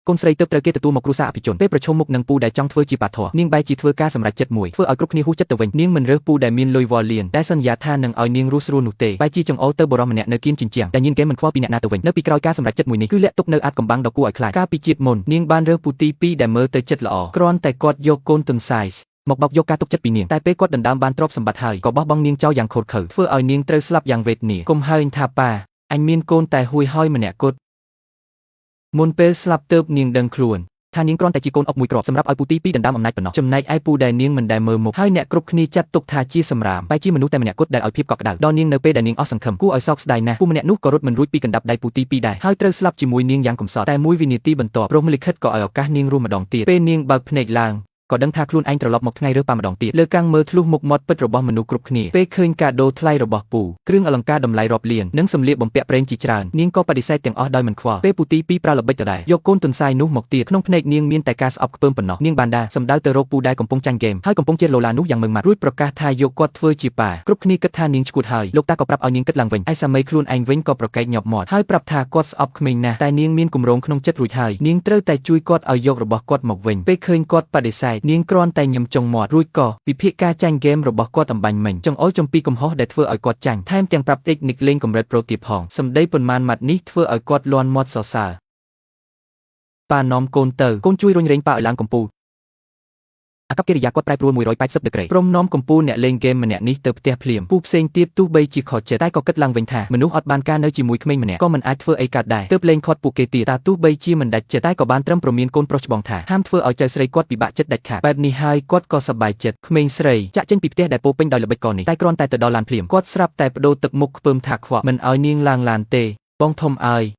កូនស្រីទើបត្រូវគេទទួលមកគ្រួសារអភិជនពេលប្រឈមមុខនឹងពូដែលចង់ធ្វើជាបាធរនាងបែរជាធ្វើការសម្រេចចិត្តមួយធ្វើឲ្យគ្រប់គ្នាហ៊ូចិត្តទៅវិញនាងមិនរើសពូដែលមានលុយវល់លៀនដែលសន្យាថានឹងឲ្យនាងរស់ស្រួលនោះទេបែរជាចង្អុលទៅបរិសម្នាក់នៅគៀនជញ្ជាំងដែលញៀនគេមិនខ្វល់ពីអ្នកណាទៅវិញនៅពីក្រោយការសម្រេចចិត្តមួយនេះគឺលាក់ទុកនៅអាថ៌កំបាំងដ៏គួរឲ្យខ្លាចកាលពីជាតិមុននាងបានរើសពូទី2ដែលមើលទៅចិត្តល្អគ្រាន់តែគាត់យកកូនទុនសាយមកបោកយកការទុកចិត្តពីនាងតែពេលគាត់ដណ្ដើមបានទ្រព្យសម្បត្តិហើយក៏បោះបង់នាងចោលយ៉ាងខូចខើធ្វើឲ្យនាងត្រូវស្លាប់យ៉ាងវេទនាកុំហើញថាប៉ាអញមានកូនតែហួយហើយម្នាក់គត់មុនពេលស្លាប់ទើបនាងដឹងខ្លួនថានាងគ្រាន់តែជាកូនអុកមួយគ្រាប់សម្រាប់ឲ្យពូទី2ដណ្ដើមអំណាចប៉ុណ្ណោះចំណែកឯពូដែលនាងមិនដែលមើលមុខហើយអ្នកគ្រប់គ្នាចាត់ទុកថាជាសម្រាមបែរជាមនុស្សតែម្នាក់គត់ដែលឲ្យភាពកក់ក្ដៅដល់នាងនៅពេលដែលនាងអស់សង្ឃឹមគួរឲ្យសោកស្ដាយណាស់ពូម្នាក់នោះក៏រត់មិនរួចពីកណ្ដាប់ដៃពូទី2ដែរហើយត្រូវស្លាប់ជាមួយនាងយ៉ាងកំសត់តែមួយវិនាទីបន្ទាប់ព្រហ្មលិខិតក៏ឲ្យឱកាសនាងរស់ម្ដងទៀតពេលនាងបើកភ្នែកឡើងក៏ដឹងថាខ្លួនឯងត្រឡប់មកថ្ងៃរើសប៉ាម្ដងទៀតលើកាំងមើលធ្លុះមុខមាត់ពិតរបស់មនុស្សគ្រប់គ្នាពេលឃើញកាដូថ្លៃរបស់ពូគ្រឿងអលង្ការតម្លៃរាប់លាននិងសម្លៀកបំពាក់ប្រេងជាច្រើននាងក៏បដិសេធទាំងអស់ដោយមិនខ្វល់ពេលពូទី2ប្រើល្បិចដដែលយកកូនទុនសាយនោះមកទៀតក្នុងភ្នែកនាងមានតែការស្អប់ខ្ពើមប៉ុណ្ណោះនាងបានដាសម្ដៅទៅរកពូដែលកំពុងចាញ់ហ្គេមហើយកំពុងជាឡូឡានោះយ៉ាងម៉ឺងម៉ាត់រួចប្រកាសថាយកគាត់ធ្វើជាប៉ាគ្រប់គ្នាគិតថានាងឈួតហើយលោកតាក៏ប្រាប់ឲ្យនាងគិតឡើងវិញឯសាមីខ្លួនឯងវិញក៏ប្រកែកញាប់មាត់ហើយប្រាប់ថាគាត់ស្អប់ក្មេងណាស់តែនាងមានគម្រោងក្នុងចិត្តរួចហើយនាងត្រូវតែជួយគាត់ឲ្យយករបស់គាត់មកវិញពេលឃើញគាត់បដិសេធនាងគ្រាន់តែញឹមចុងមាត់រួចក៏វិភាគការចាញ់ហ្គេមរបស់គាត់អំបញ្ញមិញចង្អុលចំពីកំហុសដែលធ្វើឲ្យគាត់ចាញ់ថែមទាំងប្រាប់តិចនិកលេងកម្រិតប្រូទៀតផងសម្ដីប៉ុន្មានម៉ាត់នេះធ្វើឲ្យគាត់លាន់មាត់សរសើរប៉ានាំកូនទៅកូនជួយរុញរែងប៉ាឲ្យឡើងកំពូលអាកប្បកិរិយាគាត់ប្រែប្រួល180ដឺក្រេព្រមនាំកំពូលអ្នកលេងហ្គេមម្នាក់នេះទៅផ្ទះភ្លាមពូផ្សេងទៀតទោះបីជាខកចិត្តតែក៏គិតឡើងវិញថាមនុស្សអត់បានការនៅជាមួយក្មេងម្នាក់ក៏មិនអាចធ្វើអីកើតដែរទើបលេងខាត់ពួកគេទៀតតែទោះបីជាមិនដាច់ចិត្តតែក៏បានត្រឹមប្រមានកូនប្រុសច្បងថាហាមធ្វើឲ្យចៅស្រីគាត់ពិបាកចិត្តដាច់ខាតបែបនេះហើយគាត់ក៏សប្បាយចិត្តក្មេងស្រីចាក់ចេញពីផ្ទះដែលពោពេញដោយល្បិចកលនេះតែគ្រាន់តែទៅដល់ឡានភ្លាមគាត់ស្រាប់តែបដូរទឹកមុខខ្ពើមថាខ្វក់មិនឲ្យនាងឡើងឡានទេបងធំអើយ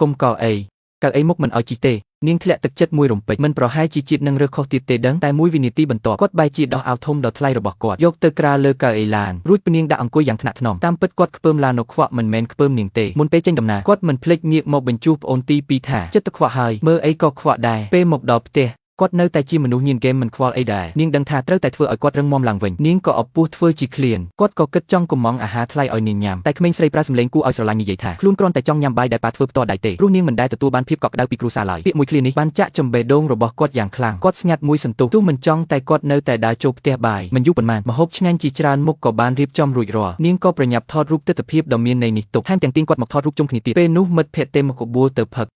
កុំកអីកៅអីមុខមិនឲ្យជីទេនាងធ្លាក់ទឹកចិត្តមួយរំពេចមិនប្រហែលជាជាតិនឹងរើសខុសទៀតទេដឹងតែមួយវិនាទីបន្ទាប់គាត់បែរជាដោះអាវធំដ៏ថ្លៃរបស់គាត់យកទៅក្រាលលើកៅអីឡានរួចនាងដាក់អង្គុយយ៉ាងថ្នាក់ថ្នមតាមពិតគាត់ខ្ពើមឡាននៅខ្វក់មិនមែនខ្ពើមនាងទេមុនពេលចេញដំណើរគាត់មិនភ្លេចងាកមកបញ្ជូសប្អូនទី2ថាចិត្តខ្វក់ហើយមើលអីក៏ខ្វក់ដែរពេលមកដល់ផ្ទះគាត់នៅតែជាមនុស្សញៀនហ្គេមមិនខ្វល់អីដែរនាងដឹងថាត្រូវតែធ្វើឲ្យគាត់រឹងមាំឡើងវិញនាងក៏អពុះធ្វើជាឃ្លានគាត់ក៏គិតចង់កំងអាហារថ្លៃឲ្យនាងញ៉ាំតែក្មេងស្រីប្រើសម្លេងគួរឲ្យស្រឡាញ់និយាយថាខ្លួនគ្រាន់តែចង់ញ៉ាំបាយដែលប៉ាធ្វើផ្ទាល់ដែរទេព្រោះនាងមិនដែលទទួលបានភាពកក់ក្ដៅពីគ្រួសារឡើយពាក្យមួយឃ្លានេះបានចាក់ចំបេះដូងរបស់គាត់យ៉ាងខ្លាំងគាត់ស្ងាត់មួយសន្ទុះទោះមិនចង់តែគាត់នៅតែដើរចូលផ្ទះបាយមិនយូរប៉ុន្មានម្ហូបឆ្ងាញ់ជាច្រើនមុខក៏បានរៀបចំរួចរាល់នាងក៏ប្រញាប់ថតរូបទិដ្ឋភាពដ៏មានន័យនេះទុកថែមទាំងទាញគាត់មកថតរូបជុំគ្នាទៀតពេលនោះមិត្តភក្តិទេមកក្បួលទៅផឹក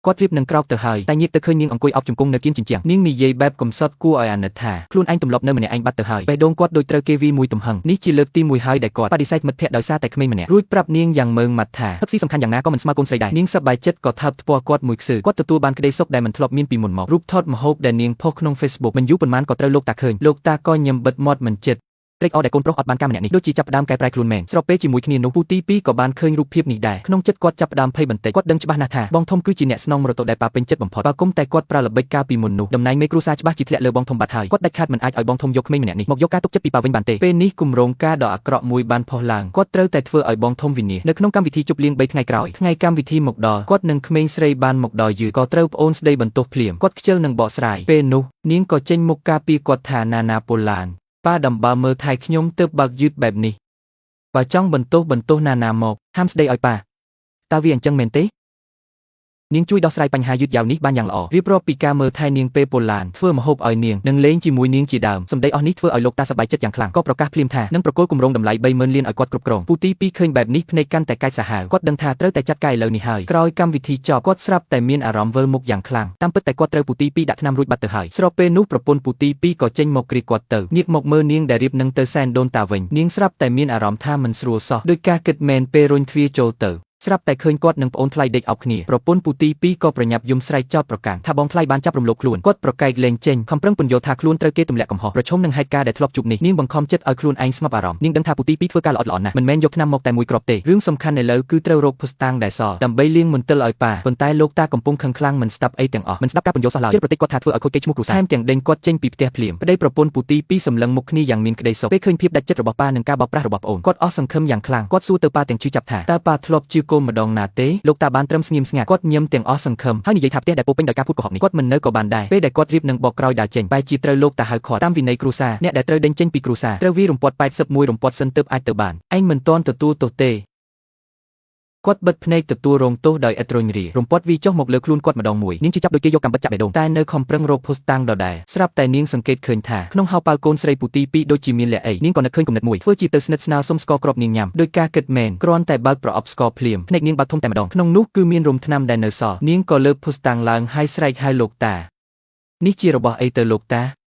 គាត់រៀបនឹងក្រោកទៅហើយតែញាក់ទៅឃើញនាងអង្គុយអោបជង្គង់នៅគៀនជញ្ជាំងនាងនិយាយបែបកំសត់គួរឲ្យអាណិតថាខ្លួនឯងទម្លាប់នៅម្នាក់ឯងបាត់ទៅហើយបេះដូងគាត់ដូចត្រូវគេវាយមួយទំហឹងនេះជាលើកទី1ហើយដែលគាត់បដិសេធមិត្តភក្តិដោយសារតែក្មេងម្នាក់រួចប្រាប់នាងយ៉ាងម៉ឺងម៉ាត់ថាហឹកស៊ីសំខាន់យ៉ាងណាក៏មិនស្មើកូនស្រីដែរនាងសប្បាយចិត្តក៏ថើបថ្ពាល់គាត់មួយខ្សឺគាត់ទទួលបានក្តីសុខដែលមិនធ្លាប់មានពីមុនមករូបថតម្ហូបដែលនាងផុសក្នុង Facebook មិនយូរប៉ុន្មានក៏ត្រូវលោកតាឃើញលោកតាក៏ញឹមបិទមាត់មិនចិត្តត្រេកអរដែលកូនប្រុសអត់បានការម្នាក់នេះដូចជាចាប់ផ្ដើមកែប្រែខ្លួនមែនស្របពេលជាមួយគ្នានោះពូទី2ក៏បានឃើញរូបភាពនេះដែរក្នុងចិត្តគាត់ចាប់ផ្ដើមភ័យបន្តិចគាត់ដឹងច្បាស់ណាស់ថាបងធំគឺជាអ្នកស្នងមរតកដែលប៉ាពេញចិត្តបំផុតបើគុំតែគាត់ប្រើល្បិចការពីមុននោះតំណែងមេគ្រួសារច្បាស់ជាធ្លាក់លើបងធំបាត់ហើយគាត់ដាច់ខាតមិនអាចឲ្យបងធំយកក្មេងម្នាក់នេះមកយកការទុកចិត្តពីប៉ាវិញបានទេពេលនេះគម្រោងការដ៏អាក្រក់មួយបានផុសឡើងគាត់ត្រូវតែធ្វើឲ្យបងធំវិនាសនៅក្នុងកម្មវិធីជប់លៀង3ថ្ងៃក្រោយថ្ងៃកម្មវិធីមកដល់គាត់និងក្មេងស្រីបានមកដល់យឺតក៏ត្រូវប្អូនស្ដីបន្ទោសភ្លាមគាត់ខ្ជិលនឹងបកស្រាយពេលនោះនាងក៏ចេញមុខការពារគាត់ថាណាណាប៉ូឡានប៉ាដំបើមើលថៃខ្ញុំទើបបើកយឺតបែបនេះបើចង់បន្ទោសណាណាមកហាមស្ដីឲ្យប៉ាតើវាអញ្ចឹងមែនទេនាងជួយដោះស្រាយបញ្ហាយឺតយ៉ាវនេះបានយ៉ាងល្អរៀបរាប់ពីការមើលថែនាងពេលប៉ូឡានធ្វើម្ហូបឲ្យនាងនិងលេងជាមួយនាងជាដើមសម្ដីអស់នេះធ្វើឲ្យលោកតាសប្បាយចិត្តយ៉ាងខ្លាំងក៏ប្រកាសភ្លាមថានឹងប្រគល់គម្រោងតម្លៃ30000លានឲ្យគាត់គ្រប់គ្រងពូទី2ឃើញបែបនេះភ្នែកកាន់តែកាចសាហាវគាត់ដឹងថាត្រូវតែចាត់ការឥឡូវនេះហើយក្រោយកម្មវិធីចប់គាត់ស្រាប់តែមានអារម្មណ៍វិលមុខយ៉ាងខ្លាំងតាមពិតតែគាត់ត្រូវពូទី2ដាក់ថ្នាំរួចបាត់ទៅហើយស្របពេលនោះប្រពន្ធពូទី2ក៏ចេញមកគ្រាគាត់ទៅងាកមកមើលនាងដែលរៀបនឹងទៅសែនដូនតាវិញនាងស្រាប់តែមានអារម្មណ៍ថាមិនស្រួលសោះដោយការគិតមែនពេលរុញទ្វារចូលទៅស្រាប់តែឃើញគាត់នឹងប្អូនថ្លៃដេកអោបគ្នាប្រពន្ធពូទី2ក៏ប្រញាប់យំស្រែកចោទប្រកាន់ថាបងថ្លៃបានចាប់រំលោភខ្លួនគាត់ប្រកែកលែងចេញខំប្រឹងពន្យល់ថាខ្លួនត្រូវគេទម្លាក់កំហុសប្រឈមនឹងហេតុការណ៍ដែលធ្លាប់ជួបនេះនាងបង្ខំចិត្តឲ្យខ្លួនឯងស្ងប់អារម្មណ៍នាងដឹងថាពូទី2ធ្វើការល្អិតល្អន់ណាស់មិនមែនយកថ្នាំមកតែមួយគ្រាប់ទេរឿងសំខាន់ឥឡូវគឺត្រូវរកភស្តុតាងដែលសដើម្បីលាងមន្ទិលឲ្យប៉ាប៉ុន្តែលោកតាកំពុងខឹងខ្លាំងមិនស្ដាប់អីទាំងអស់មិនស្ដាប់ការពន្យល់សោះឡើយជិតប្រតិគាត់ថាធ្វើឲ្យខូចកេរ្តិ៍ឈ្មោះគ្រួសារថែមទាំងដេញគាត់ចេញពីផ្ទះភ្លាមប្តីប្រពន្ធពូទី2សម្លឹងមុខគ្នាយ៉ាងមានក្តីសុខពេលឃើញភាពដាច់ចិត្តរបស់ប៉ានិងការបោកប្រាស់របស់ប្អូនគាត់អស់សង្ឃឹមយ៉ាងខ្លាំងគាត់សួរទៅប៉ាទាំងជឿចាប់ថាតើប៉ាធ្លាប់ជឿកូនម្ដងណាទេលោកតាបានត្រឹមស្ងៀមស្ងាត់គាត់ញឹមទាំងអស់សង្ឃឹមហើយនិយាយថាផ្ទះដែលពោពេញដោយការភូតកុហកនេះគាត់មិននៅក៏បានដែរពេលដែលគាត់រៀបនឹងបកក្រោយដើរចេញបែរជាត្រូវលោកតាហៅឃាត់តាមវិន័យគ្រួសារអ្នកដែលត្រូវដេញចេញពីគ្រួសារត្រូវវាយរំពាត់81រំពាត់សិនទើបអាចទៅបានឯងមិនទាន់ទទួលទោសទេ គាត់បិទភ្នែកទទួលរងទោសដោយឥតរញរារំពាត់វាចុះមកលើខ្លួនគាត់ម្ដងមួយនាងជឿចាប់ដូចគេយកកាំបិតចាក់បេះដូងតែនៅខំប្រឹងរកភស្តុតាងដដែលស្រាប់តែនាងសង្កេតឃើញថាក្នុងហោប៉ៅកូនស្រីពូទីពីរដូចជាមានលក្ខអីនាងក៏នឹកឃើញគំនិតមួយធ្វើជាទៅស្និទ្ធស្នាលសុំស្ករគ្រាប់នាងញ៉ាំដោយការគិតមែនគ្រាន់តែបើកប្រអប់ស្ករភ្លាមភ្នែកនាងបើកធំតែម្ដងក្នុងនោះគឺមានរំថ្នាំដែលនៅសល់នាងក៏លើកភស្តុតាងឡើងហើយស្រែកហៅលោកតានេះជារបស់អីទៅលោកតា